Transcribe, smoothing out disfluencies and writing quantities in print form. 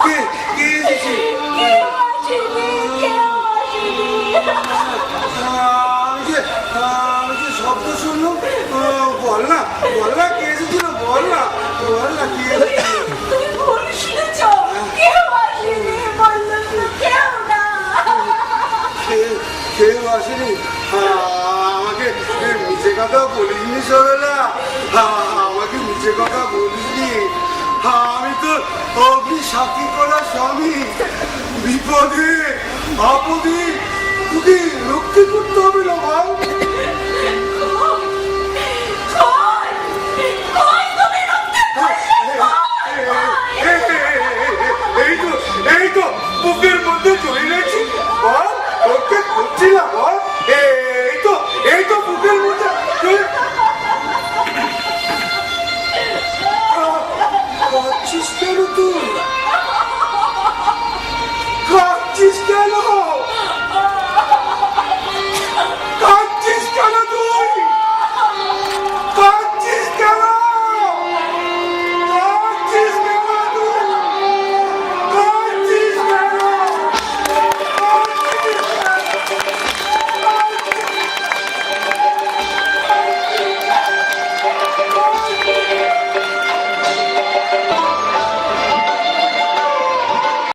কে এসেছে? আমি যে শব্দ শুনলাম, বল না কে এসেছিল, বল না কে এসেছিল? কেউ আসেনি? আমাকে মিছে কথা বলিসনি সবেলা, আমাকে মিছে কথা বলিসনি। আমি তো অগ্নি সাক্ষী করা স্বামী, বিপদে আপদে তোকে রক্ষে করতে হবে না ভাই।